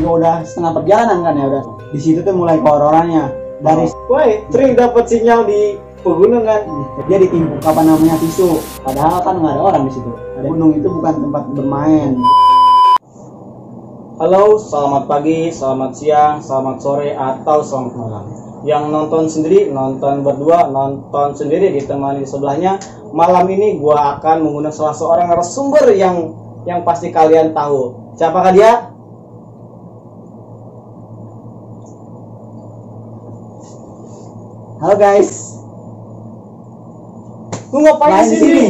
juga udah setengah perjalanan kan ya udah. Di situ tuh mulai kehororannya. Dari woi, sering dapat sinyal di pegunungan. Dia ditimpuk apa namanya tisu. Padahal kan nggak ada orang di situ. Ada gunung itu bukan tempat bermain. Halo, selamat pagi, selamat siang, selamat sore, atau selamat malam. Yang nonton sendiri, nonton berdua, nonton sendiri ditemani sebelahnya. Malam ini gua akan mengundang salah seorang narasumber yang pasti kalian tahu. Siapakah dia? Halo guys. Lu ngapain di sini?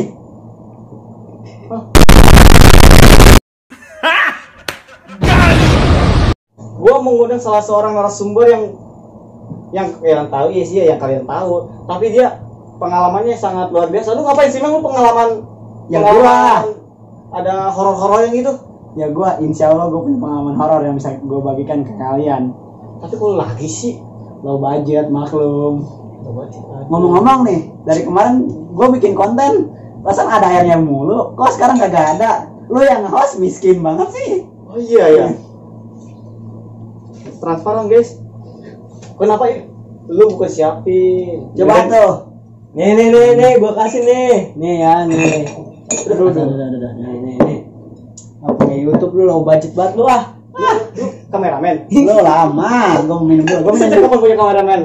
Gua mengundang salah seorang narasumber yang kalian tahu, ya sih yang kalian tahu, tapi dia pengalamannya sangat luar biasa. Lu ngapain sih, Mang? Lu pengalaman ada horor-horor yang gitu? Ya gua insya Allah gue punya pengalaman horor yang bisa gue bagikan ke kalian. Tapi kalau lagi sih low budget maklum. Ngomong-ngomong nih, dari kemarin gue bikin konten, perasaan ada airnya mulu, kok sekarang kagak ada. Lu yang host miskin banget sih. Oh iya ya. Transparan guys. Kenapa ya? Lu bukan siapin. Coba tuh. Nih, gua kasih nih. Nih ya, nih. Udah. Nih. Oke, YouTube lu low budget banget lu ah. Lu kameramen. Lu lama, gua mau minum dulu. Gua minum dulu. Kamu punya kameramen.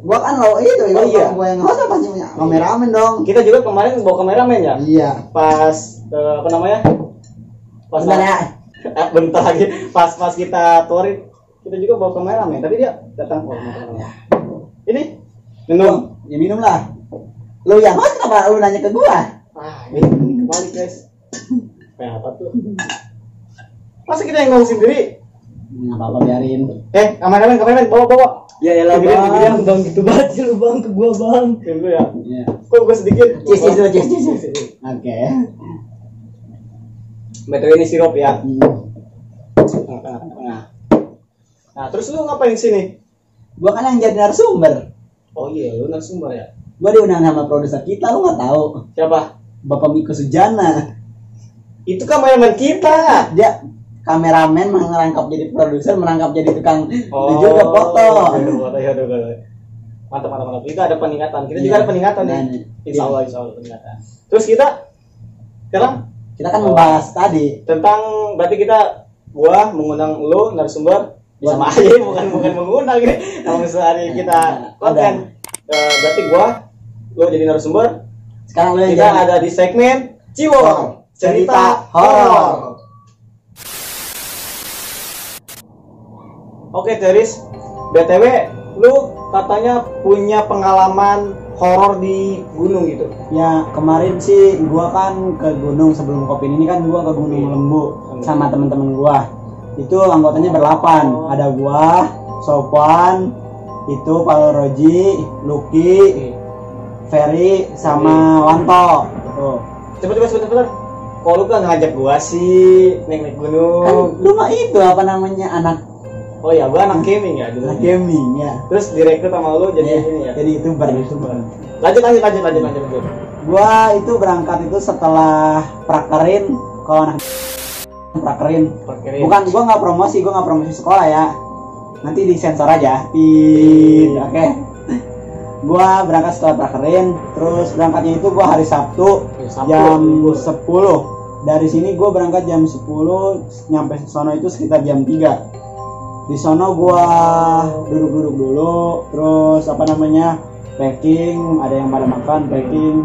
Gua kan lo itu, oh, iya. Gua yang host pasti punya kameramen dong. Kita juga kemarin bawa kameramen ya? Iya. Pas apa namanya? Pas bentar lagi. Pas kita touring, kita juga bawa kameramen, tapi dia datang ya. Ini minum. Ya minum lah. Lu yang host kenapa lu nanya ke gua? Ini kembali guys. Kayak apa tuh? Masa kita yang ngomong sendiri? Nggak apa-apa, biarin. Kameramen, bawa. Ya lah bang, gitu banget lu bang, ke gua bang. Dulu ya. Iya. Kok gua sedikit. Cis. Oke. Betul, ini sirup ya. Nah, terus lu ngapain sini? Gua kan yang jadi narasumber. Oh iya, lu narasumber ya. Gua diundang sama produser kita, lu nggak tahu? Siapa? Bapak Miko Sujana. Itu kameramen kita. Dia kameramen merangkap jadi produser, merangkap jadi tukang juga foto. Aduh. Mantap. Kita ada peningkatan. Kita juga ada peningkatan nih. Insya Allah peningkatan. Terus sekarang kita kan membahas tadi tentang, berarti gua mengundang lu narasumber sama aja, bukan mengundang ini. Kalau sehari kita konten, berarti lu jadi narasumber. Sekarang lu kita ada di segmen Ciwor Cerita Horor. Oke, Teris, BTW lu katanya punya pengalaman horor di gunung gitu. Ya, kemarin sih gua kan ke gunung sebelum Kopi ini kan gua ke Gunung Lembu sama teman-teman gua. Itu anggotanya ber-8. Ada gua, Sofwan, itu Palroji, Lucky, Ferry sama Wanto. Tuh. Sebentar. Kok lu kan ngajak gua sih naik gunung? Kan lu mah itu apa namanya anak. Oh ya, gua anak gaming ya dulu. Anak gaming ya. Terus direkrut sama lu jadi ini ya. Jadi YouTuber. Lanjut. Gua itu berangkat itu setelah prakerin, kalau anak prakerin. Bukan, gua nggak promosi sekolah ya. Nanti disensor aja. Oke. Gua berangkat setelah prakerin, terus berangkatnya itu gua hari Sabtu jam 10. Dari sini gua berangkat jam 10, nyampe sono itu sekitar jam 3. Di sono gua duduk dulu, terus packing, ada yang pada makan, packing.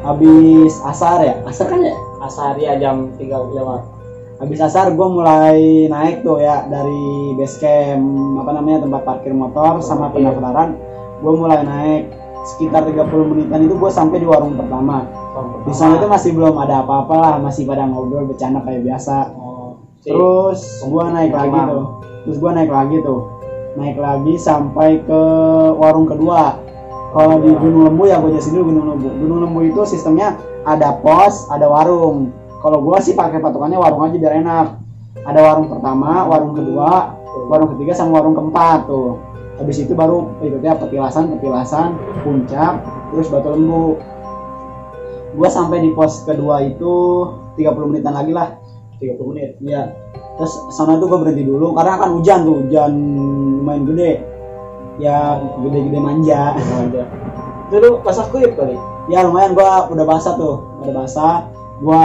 Habis asar kan ya? Asar ya, jam 3 lewat. Habis asar gua mulai naik tuh ya dari base camp tempat parkir motor sama pendaftaran. Gua mulai naik sekitar 30 menitan itu gua sampai di warung pertama. Di sana itu masih belum ada apa-apa lah, masih pada ngobrol bercanda kayak biasa. Terus gua naik lagi sampai ke warung kedua. Kalau di Gunung Lembu ya gue jelasin dulu Gunung Lembu itu sistemnya ada pos, ada warung. Kalau gue sih pakai patokannya warung aja biar enak. Ada warung pertama, warung kedua, warung ketiga sama warung keempat tuh. Habis itu baru ikutnya petilasan, puncak, terus Batu Lembu. Gue sampai di pos kedua itu 30 menitan lagi lah. 30 menit. Iya. Terus sana itu gue berhenti dulu karena kan hujan lumayan gede ya, gede-gede manja. Itu lu basah kuyup kali? Ya lumayan, gue udah basah gue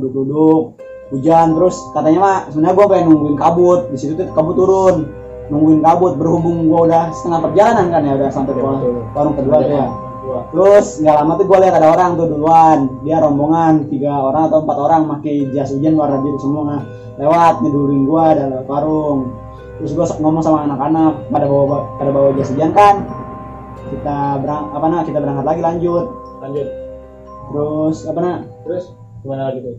duduk hujan. Terus katanya mah sebenarnya gue pengen nungguin kabut, di situ tuh kabut turun, nungguin kabut. Berhubung gue udah setengah perjalanan kan ya, udah sampai warung kedua tuh ya. Terus nggak lama tuh gue lihat ada orang tuh duluan, dia rombongan 3 orang atau 4 orang pakai jas hujan warna biru semua lewat ngedurin gue dalam warung. Terus gue ngomong sama anak-anak pada bawa jas hujan kan, kita berangkat lagi lanjut. Terus gimana lagi tuh?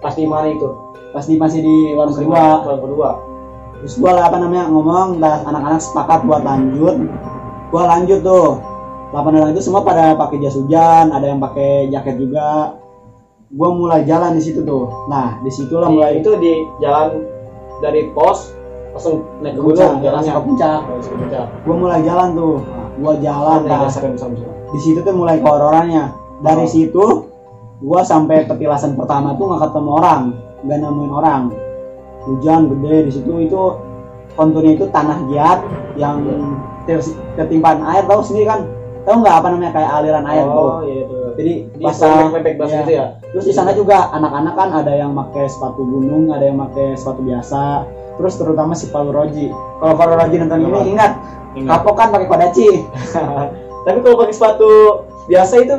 Pas di mana itu? Masih di warung kedua. Terus gue ngomong, anak-anak sepakat buat lanjut. Gue lanjut tuh. 8 orang itu semua pada pakai jas hujan, ada yang pakai jaket juga. Gue mulai jalan di situ tuh. Nah, disitulah mulai itu di jalan dari pos langsung naik ke gunung, jalannya ke puncak. Gue mulai jalan tuh. Gue jalan. Di situ tuh mulai kehororannya. Dari situ gue sampai petilasan pertama tuh nggak ketemu orang, nggak nemuin orang. Hujan gede di situ, itu konturnya itu tanah giat yang ketimpaan air, tahu sendiri kan? Tahu nggak kayak aliran air tuh? Iya tuh. Jadi basah gitu ya. Terus di sana juga anak-anak kan ada yang pakai sepatu gunung, ada yang pakai sepatu biasa. Terus terutama si Palu Roji. Kalau Palu Roji nonton ini ingat. Kapok kan pakai kodachi. Tapi kalau pakai sepatu biasa itu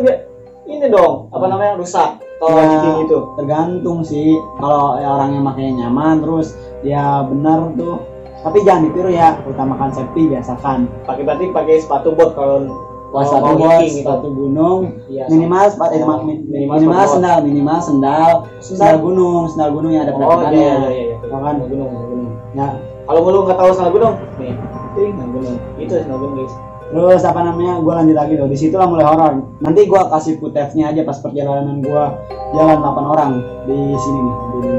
ini dong, rusak. Kalau ya, itu tergantung sih. Kalau orang yang makanya nyaman terus dia benar tuh. Tapi jangan ditiru ya, utamakan safety, biasakan. Pakai sepatu bot kalau sepatu bot, sepatu gunung, iya, minimal sendal gunung yang ada penampakannya. Iya. Kan gunung. Ya, kalau lu nggak tahu sendal gunung, nih, sendal gunung. Itu sendal gunung, guys. Terus gue lanjut lagi tuh. Disitulah mulai horor. Nanti gue kasih footage-nya aja pas perjalanan gue jalan 8 orang di sini nih.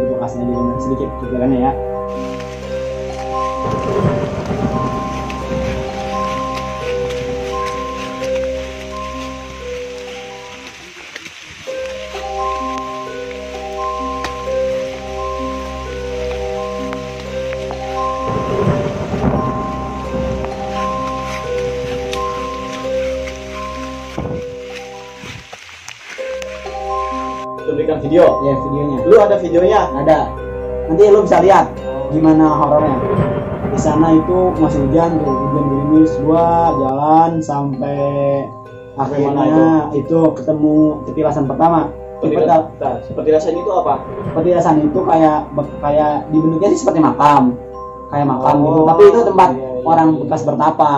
Gue kasih aja sedikit gambarannya ya. Berikan video. Ya, videonya. Lu ada videonya? Ada. Nanti lu bisa lihat gimana horornya. Di sana itu masih hujan gerimis. Gua jalan sampai akhirnya itu ketemu petilasan pertama. Petilasan itu apa? Petilasan itu kayak dibentuknya sih seperti makam. Kayak makam gitu. Tapi itu tempat orang bekas bertapa.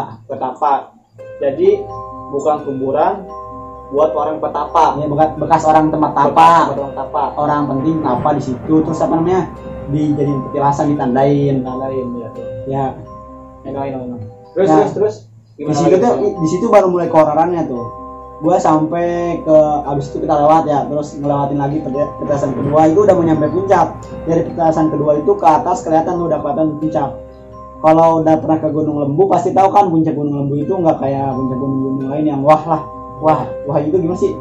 Jadi bukan kuburan buat orang petapa. Ya, bekas orang tempat tapa. Orang penting tapa di situ. Terus dijadiin petilasan, ditandain ya tuh. Ya. Terus di situ baru mulai kehororannya tuh. Gua sampai abis itu kita lewat ya, terus ngelewatin lagi petilasan kedua, itu udah mau nyampe puncak. Dari petilasan kedua itu ke atas kelihatan puncak. Kalau udah pernah ke Gunung Lembu pasti tahu kan, puncak Gunung Lembu itu nggak kayak puncak gunung lain yang wah itu gimana sih?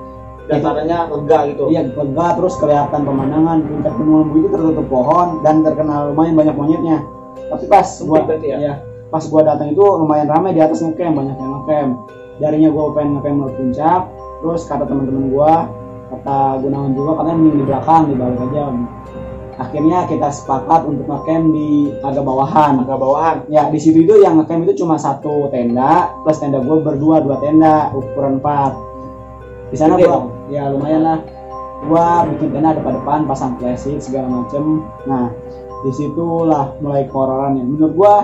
Datarannya lega gitu. Iya, lega, terus kelihatan pemandangan. Puncak Gunung Lembu itu tertutup pohon dan terkenal lumayan banyak monyetnya. Tapi pas gua datang itu lumayan ramai, di atas ngecamp, banyak yang ngecamp. Darinya gua pengen ngecamp ke puncak, terus kata teman-teman gua, kata Gunawan juga, katanya mending di belakang, di bawah aja. Akhirnya kita sepakat untuk ngecamp di agak bawahan. Ya, di situ itu yang ngecamp itu cuma 1 tenda plus tenda gue berdua, 2 tenda ukuran 4. Di sana gua ya lumayan lah. Gua bikin tenda depan, pasang plastik segala macem. Nah, disitulah mulai kehororannya. Menurut gua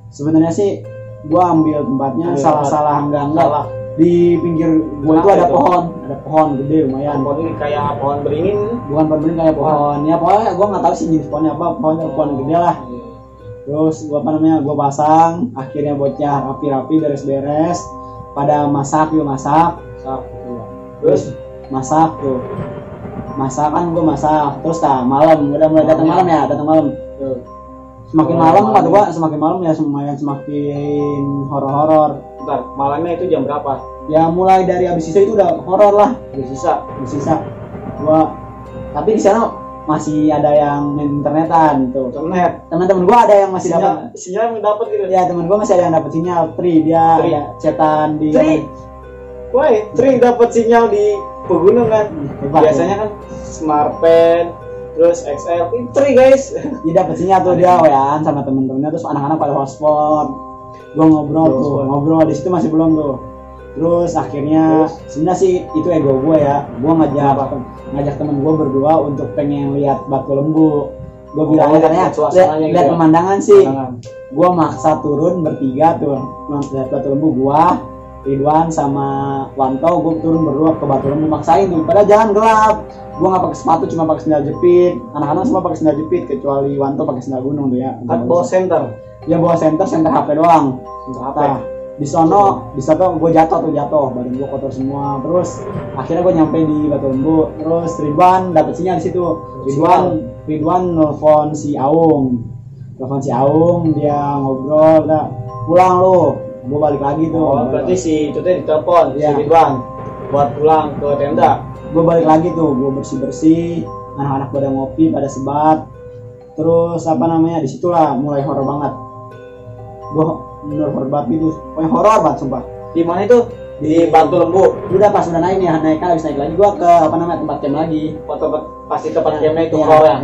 sebenarnya sih gua ambil tempatnya salah enggak. Di pinggir gua itu ada pohon gede lumayan. Pohon ini kayak pohon beringin? Bukan pohon beringin, kayak pohon. Ya pokoknya gua nggak tahu sih jenis pohonnya apa, pohon gede lah. Terus gua pasang, akhirnya bocah rapi-rapi, beres-beres, pada masak. Terus masak tuh. Masakan gua masak. Terus malam, udah mulai datang malam. Semakin malam ya semakin horor. Bentar, malamnya itu jam berapa? Ya mulai dari abis sisa itu udah horor lah. Abis sisa. Tapi di sana masih ada yang main internetan tuh. Internet. Teman-teman gua ada yang masih dapat Sinyal yang dapat gitu. ya, teman gua masih ada yang dapat sinyal Tri, dia Tri. ada chatan di Tri. Woi, Tri dapat sinyal di pegunungan. Hebat, Biasanya kan Smartpen, terus XL, Tri guys. dia dapat sinyal tuh, dia WA-an sama temen-temennya, terus anak-anak pada hotspot. Gua ngobrol di situ masih belum tuh. Terus akhirnya sebenarnya sih itu ego gue ya, gue ngajak temen gue berdua untuk pengen lihat Batu Lembu. Gue bilangnya katanya lihat pemandangan sih. Gue maksa turun bertiga tuh lihat Batu Lembu. Gue, Ridwan sama Wanto, gue turun berdua ke Batu Lembu, maksain tuh. Padahal jalan gelap. Gue nggak pakai sepatu, cuma pakai sandal jepit. Anak-anak semua pakai sandal jepit kecuali Wanto pakai sandal gunung tuh ya. Kan bawa center. Ya bawa center HP doang. HP. Nah, di sono gue jatuh, badan gue kotor semua. Terus akhirnya gue nyampe di Batu Lembu. Terus Ridwan dapet sinyal di situ. Ridwan nelfon si Aung, dia ngobrol, udah pulang lo. Gue balik lagi tuh. Oh, berarti si itu teh ditelepon si Ridwan buat pulang ke tenda. Gue balik lagi tuh, gue bersih, anak-anak pada ngopi, pada sebat. Terus disitulah mulai horor banget. Gue horor banget gitu, pokoknya horor banget sumpah. Di mana itu? Di Batu Lembu. Udah pas udah naik kan habis naik lagi gue ke tempat camp lagi. Pasti tempat campnya itu horor.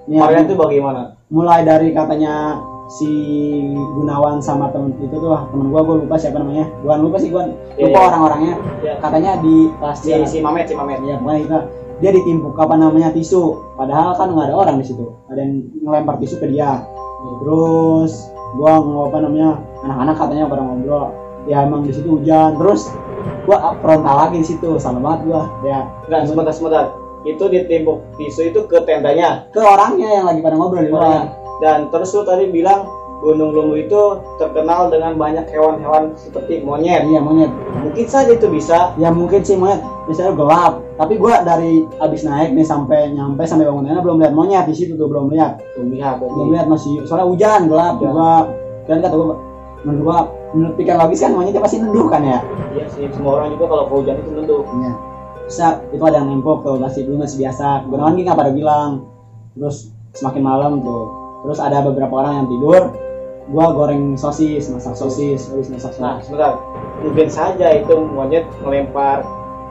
Horor itu bagaimana? Mulai dari katanya si Gunawan sama temen itu tuh, temen gue lupa siapa namanya. Lupa orang-orangnya. Ya. Katanya di si Mamet. Ya, pokoknya itu dia ditimpuk tisu. Padahal kan nggak ada orang di situ. Ada yang ngelempar tisu ke dia. Terus gua anak-anak katanya pada ngobrol. Ya emang di situ hujan. Terus gua frontal lagi di situ. Salah banget gua. Ya. Enggak, sebentar. Itu ditimpuk tisu itu ke tendanya. Ke orangnya yang lagi pada ngobrol di luar. Dan terus lu tadi bilang Gunung Lembu itu terkenal dengan banyak hewan-hewan seperti monyet. Iya, monyet. Mungkin saja itu bisa. Ya mungkin sih monyet. Misalnya gelap. Tapi gua dari abis naik nih sampai bangun tenda belum lihat monyet di situ tuh, belum lihat masih soalnya hujan gelap juga. Dan kata gua, menurut pikiran logis kan monyetnya pasti neduh kan ya. Iya sih, semua orang juga kalau hujan itu neduh. Iya. Bisa itu ada yang nempok tuh, masih biasa. Gunawan nggak pada bilang. Terus semakin malam tuh. Terus ada beberapa orang yang tidur. Gua goreng masak sosis. Nah, sebentar. Mungkin saja itu monyet melempar.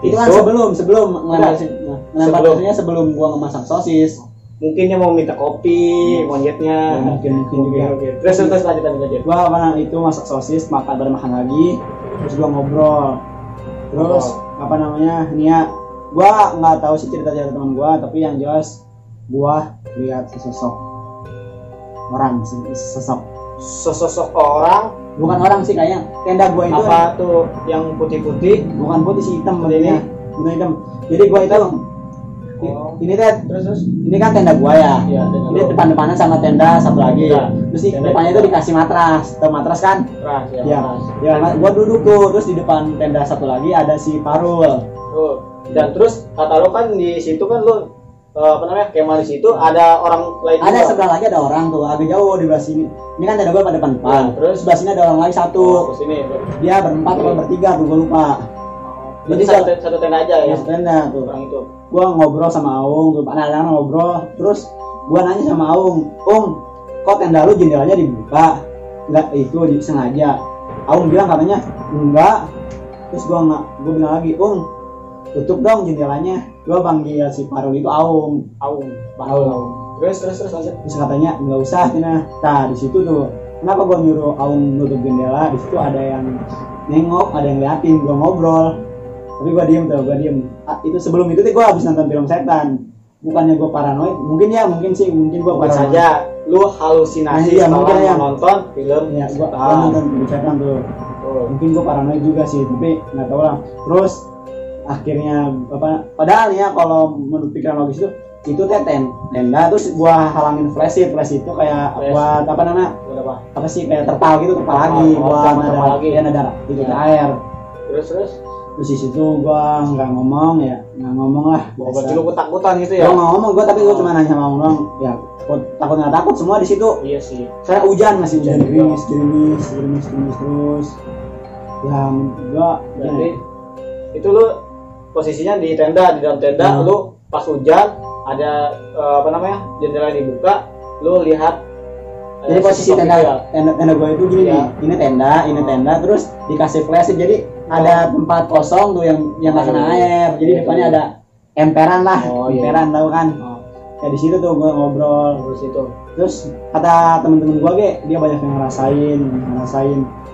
Itu kan sebelum ngelempar sosinya sebelum gua ngemasak sosis. Mungkin dia mau minta kopi, monyetnya. Ya, mungkin juga. Terus lanjut. Gua itu masak sosis, makan lagi. Terus gua ngobrol. Terus gua nggak tahu sih cerita teman gua, tapi yang jelas gua lihat sesosok orang, bukan orang sih, kayaknya tenda gua itu apa tuh yang putih-putih, bukan putih sih, hitam ini hitam. Jadi gua itu ini terus ini kan tenda gua ya, ini depan-depanan sama tenda satu lagi ya. Terus di depannya itu dikasih matras kan gua duduk tuh. Terus di depan tenda satu lagi ada si Parul. Dan terus kata lo kan di situ kan lo kemah di situ ada orang lain ada juga. Sebelah lagi ada orang tuh agak jauh di sebelah sini. Ini kan tenda gua pada depan. Terus sebelah sini ada orang lagi satu. Dia berempat atau bertiga tuh, gua lupa. Jadi satu tenda aja ya. Satu tenda tuh. Orang itu. Gua ngobrol sama Aung, anak-anak ngobrol. Terus gua nanya sama Aung, kok tenda lu jendelanya dibuka? Enggak, itu disengaja. Aung bilang katanya enggak. Terus gua bilang lagi, tutup dong jendelanya. Gua panggil si Parul itu Aung. Terus lanjut. Terus katanya enggak usah, Tina. Nah, di situ tuh kenapa gua nyuruh Aung nutup jendela? Di situ ada yang nengok, ada yang liatin gua ngobrol. Tapi gua diem. Itu sebelum itu gua habis nonton film setan. Bukannya gua paranoid, mungkin gua paranoid saja. Lu halusinasi setelah nonton film. Ya, gua nonton film setan tuh. Mungkin gua paranoid juga sih, tapi nggak tahu lah. Terus akhirnya padahal ya kalau menurut pikiran logis itu tenda, terus gua halangin flash itu kayak buat apa sih, kayak terpal lagi buat nada itu air. Terus di situ gua nggak ngomong lah. Berarti lu ketakutan gitu ya? Gua nggak ngomong, tapi gua cuma nanya sama orang ya. Takut nggak takut semua di situ. Iya sih. Saya masih hujan gerimis terus. Ya gua berarti itu lu posisinya di dalam tenda, lu pas hujan ada jendela dibuka, lu lihat. Jadi posisi tenda gue itu gini nih, ini tenda, terus dikasih flash, jadi ada tempat kosong tuh yang nggak kena air, jadi depannya ada emperan lah, emperan tahu kan? Ya di situ tuh gue ngobrol terus itu. Terus kata temen-temen gue dia banyak yang ngerasain.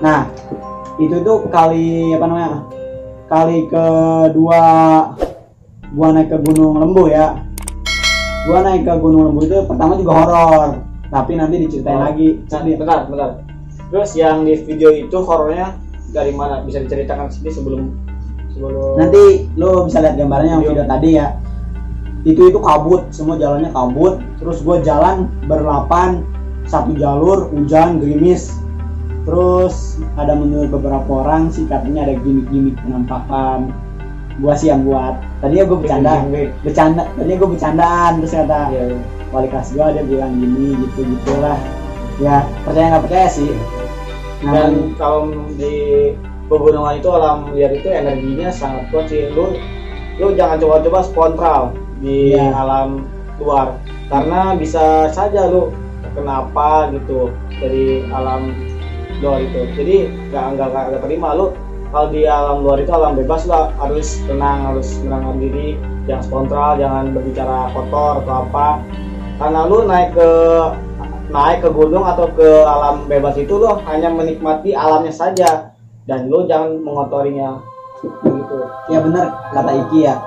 Nah itu tuh kali kedua gua naik ke Gunung Lembu ya. Gua naik ke Gunung Lembu itu pertama juga horor, tapi nanti diceritain lagi. Bentar. Terus yang di video itu horornya dari mana? Bisa diceritakan sini sebelum nanti lo bisa lihat gambarnya yang video tadi ya. Itu kabut, semua jalannya kabut. Terus gue jalan berlapan, satu jalur, hujan, gerimis. Terus ada menurut beberapa orang sih katanya ada gimmick penampakan. Gua sih yang buat. Tadinya gue bercandaan. Terus kata wali kelas gue dia bilang gini gitulah. Ya percaya nggak percaya sih. Dan kalau di pegunungan itu alam liar itu energinya sangat kuat sih. Lu jangan coba-coba spontan di alam luar, karena bisa saja lu kenapa gitu dari alam luar itu. Jadi nggak terima lu kalau di alam luar itu alam bebas, lu harus tenang, harus menenangkan diri, jangan spontan, jangan berbicara kotor atau apa. Karena lu naik ke gunung atau ke alam bebas itu lu hanya menikmati alamnya saja dan lu jangan mengotorinya gitu. Ya benar kata Iki ya.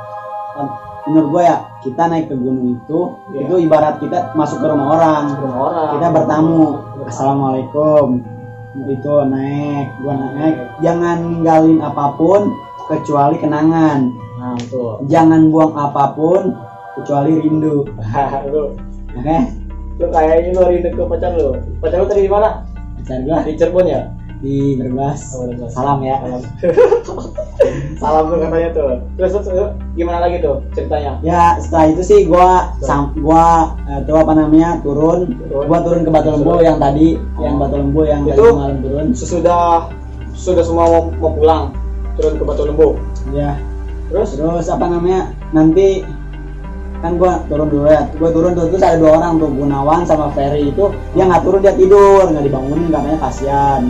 Menurut gue ya, kita naik ke gunung itu ibarat kita masuk ke rumah orang. Kita bertamu, assalamualaikum. Itu gua naik, jangan ninggalin apapun kecuali kenangan. Nah, betul. Jangan buang apapun kecuali rindu. Oke? Lu kayaknya lu rindu ke pacar lu. Pacar lu tadi di mana? Pacar gua di Cirebon ya? Di Brebes. Salam ya. Salam tuh katanya tuh. Terus gimana lagi tuh ceritanya? Ya setelah itu sih gua turun. Gua turun ke Batu Lembu yang tadi, yang Batu Lembu yang itu tadi malam turun. Sudah semua mau pulang, turun ke Batu Lembu. Ya. Terus nanti kan gua turun dulu ya. Gua turun tuh, terus ada 2 orang tuh, Gunawan sama Ferry itu dia nggak turun, dia tidur, nggak dibangunin katanya kasihan.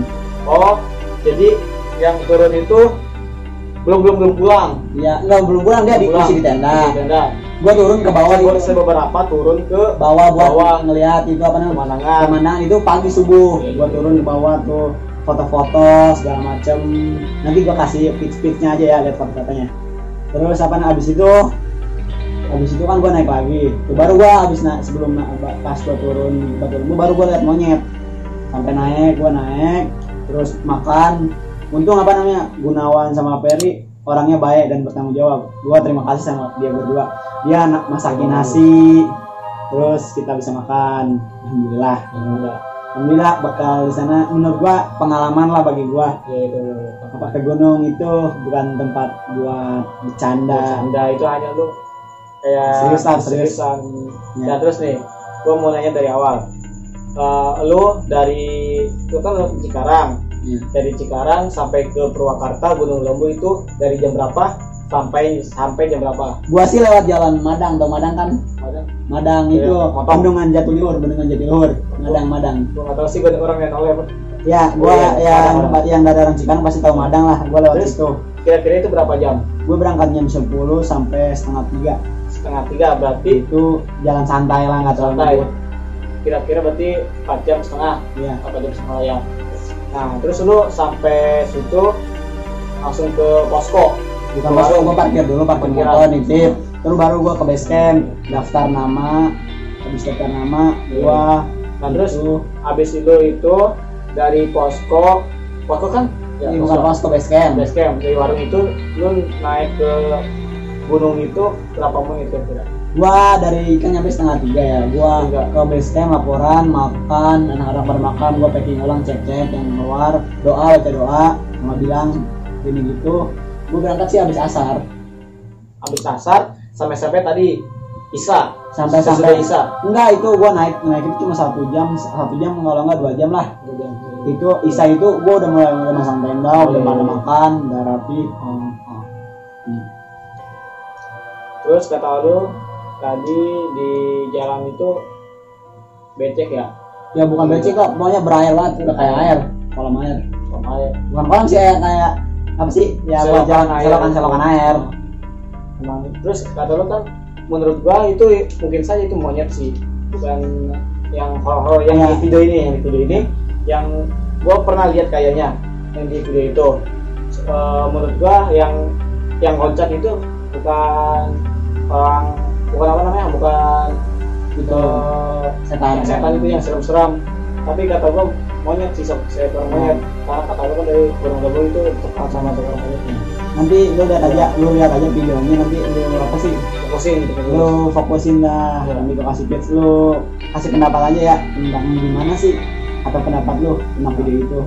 Oh, jadi yang turun itu belum pulang. Iya, belum pulang, dia masih di tenda. Gua turun ke bawah, beberapa turun ke bawah buat ngelihat itu pemandangan itu pagi subuh. Gua turun ke bawah tuh, foto-foto segala macem. Nanti gua kasih pitch-pitchnya aja ya, lihat foto-fotonya. Terus abis itu kan gua naik lagi. Tuh, baru gua pas gua turun Batu Lembu baru gua lihat monyet. Sampai gua naik terus makan. Untung Gunawan sama Ferry orangnya baik dan bertanggung jawab. Gua terima kasih sama dia berdua. Dia masakin nasi, terus kita bisa makan. Alhamdulillah bekal di sana menurut gua pengalaman lah bagi gua. Ke gunung itu bukan tempat buat bercanda. Itu hanya lu kayak seriusan. Ya. Terus nih, gua mau nanya dari awal. Lu kan Cikarang. Dari Cikarang sampai ke Purwakarta Gunung Lembu itu dari jam berapa sampai jam berapa? Gua sih lewat jalan Madang, tau Madang kan? Madang itu Bendungan Jatiluhur. Madang. Gua nggak tahu sih, orang yang tahu ya. Ya, gua yang dari orang Cikarang pasti tahu Madang lah. Gua lewat situ. Kira-kira itu berapa jam? Gua berangkat jam 10 sampai setengah 3. Berarti itu jalan santai lah, nggak terlalu ribut. Kira-kira berarti 4 jam setengah. Iya. 4 jam setengah ya. Nah, terus lu sampai situ langsung ke posko. Bukan posko, gua parkir motor, nitip. Terus baru gua ke base camp, daftar nama. Habis daftar nama, gua terus habis itu dari posko kan? Ya, bukan posko, base camp. Dari warung itu lu naik ke gunung itu berapa menit kira-kira? Gua kan nyampe setengah 3 ya. Gua ke base camp, laporan, makan, anak-anak pada makan, gua packing ulang, cek-cek yang keluar, baca doa, sama bilang gini gitu. Gua berangkat sih habis asar sampai tadi Isya. Sampai Isya. Enggak, itu gua naik itu cuma 1 jam kalau enggak 2 jam lah. Itu Isya itu gua udah mulai masang tenda, udah pada makan, udah rapi. Terus kata lu tadi di jalan itu becek ya? Ya bukan becek kok, pokoknya berair banget, udah kayak air, kolam air. Kolam air. Bukan kolam sih, kayak apa sih? Ya buat jalan selokan air. Emang. Terus kata lo kan, menurut gua itu mungkin saja itu monyet sih, bukan yang horor yang di video ini, yang gua pernah lihat kayaknya yang di video itu. Menurut gua yang loncat itu bukan setan itu yang seram-seram, tapi kata gua monyet sih, seekor monyet. Karena kata gua kan dari Gunung itu terkenal sama seekor monyetnya. Nanti lu lihat aja videonya, nanti lu fokusin dah. Nanti gua kasih tips, lu kasih pendapat aja ya tentang gimana sih atau pendapat lu tentang video itu.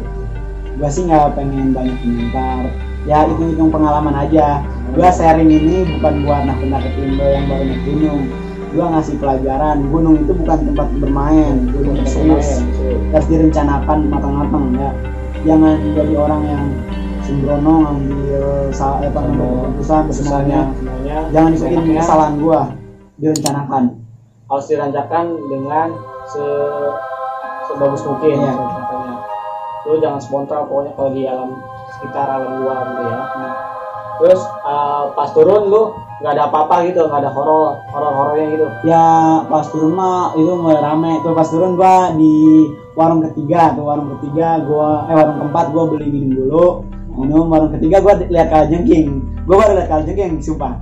Gua sih nggak pengen banyak komentar, ya itu pengalaman aja. Gua sharing ini bukan buat nakut-nakutin lo yang baru naik gunung. Gua ngasih pelajaran, gunung itu bukan tempat bermain, gunung serius, harus direncanakan matang-matang ya. Jangan jadi orang yang sembrono ngambil keputusan semuanya. Jangan ikutin kesalahan gua, direncanakan. Harus dirancangkan dengan sebagus mungkin ya. Lu jangan spontan pokoknya kalau di sekitar alam luar gitu ya. Terus pas turun lu nggak ada apa-apa gitu, nggak ada horornya gitu. Ya pas turun mah itu mulai rame. Tuh pas turun gua di warung keempat gua beli minum dulu. Warung ketiga gua lihat kalajengking. Gua baru lihat kalajengking sumpah.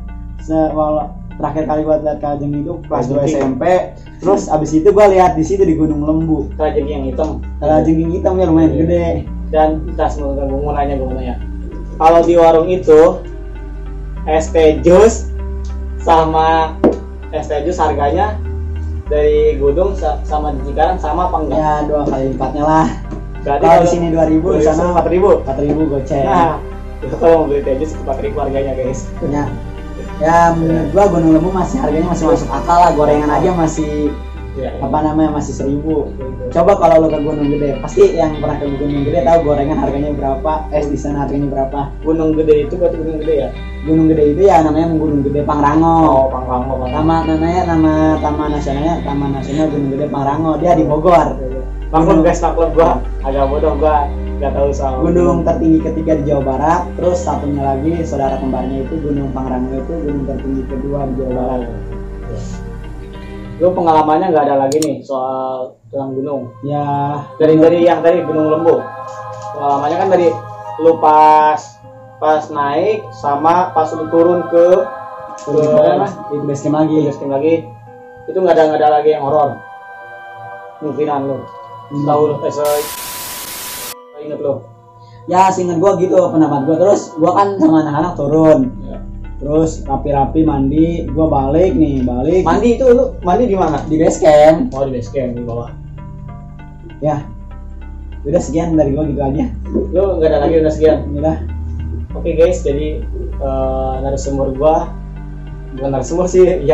Terakhir kali gua lihat kalajengking itu kelas 2 SMP. Terus abis itu gua lihat di situ di Gunung Lembu. Kalajengking yang hitam. Kalajengking hitam ya lumayan gede. Dan gue mau nanya. Kalau di warung itu es teh jus sama es teh jus harganya dari Gunung sama di Cikarang sama apa enggak? Ya 2 kali lipatnya lah. Berarti kalau di sini 2.000, di sana 4.000. 4.000 goceng. Nah, kalau mau beli teh jus 4.000 harganya guys. Ya menurut gua Gunung Lembu harganya masih masuk akal lah. Gorengan aja masih masih 1.000. Coba kalau lo ke Gunung Gede, pasti yang pernah ke Gunung Gede tahu gorengan harganya berapa, es di sana harganya berapa. Gunung Gede itu berarti Gunung Gede ya? Gunung Gede itu ya namanya Gunung Gede Pangrango. Oh, Pangrango. Nama taman nasional Gunung Gede Pangrango. Dia di Bogor. Maklum gua agak bodoh, gua nggak tahu soal gunung tertinggi ketiga di Jawa Barat. Terus satunya lagi saudara kembarnya itu Gunung Pangrango, itu gunung tertinggi kedua di Jawa Barat. Lu pengalamannya nggak ada lagi nih soal tentang gunung? Ya dari yang tadi Gunung Lembu. Pengalamannya kan dari lu pas naik sama pas lu turun ke base camp lagi. Itu nggak ada lagi yang horor. Mungkinan lu tahu inget lu? Ya seinget gua gitu pendapat gua. Terus gua kan sama anak-anak turun. Ya. Terus rapi-rapi mandi, gua balik. Mandi itu lu mandi di mana? Di base camp. Oh, di base camp di bawah. Ya. Udah sekian dari gua gitu aja. Lu enggak ada lagi, udah sekian. Udah. Oke guys, jadi narasumber gua bukan narasumber sih,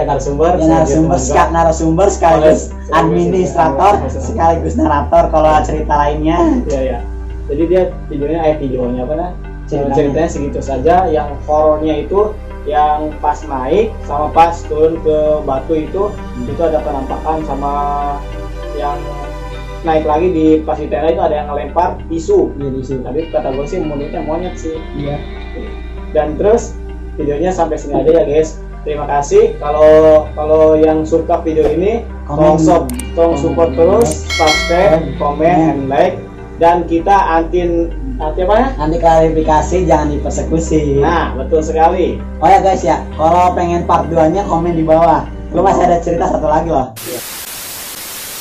narasumber sekaligus administrator sekaligus narator kalau cerita lainnya. Iya. Jadi dia videonya apa nah? Ceritanya segitu saja. Yang horornya itu yang pas naik sama pas turun ke batu itu ada penampakan, sama yang naik lagi di pas di tenda itu ada yang ngelempar tisu. Tapi kata gue sih menurutnya monyet sih. Iya. Dan terus videonya sampai sini aja ya guys. Terima kasih. Kalau yang suka video ini tolong support terus, subscribe, comment, and like. Dan kita anti klarifikasi, jangan dipersekusi. Nah, betul sekali. Oh ya guys ya, kalau pengen part 2-nya komen di bawah. Gue masih ada cerita satu lagi loh.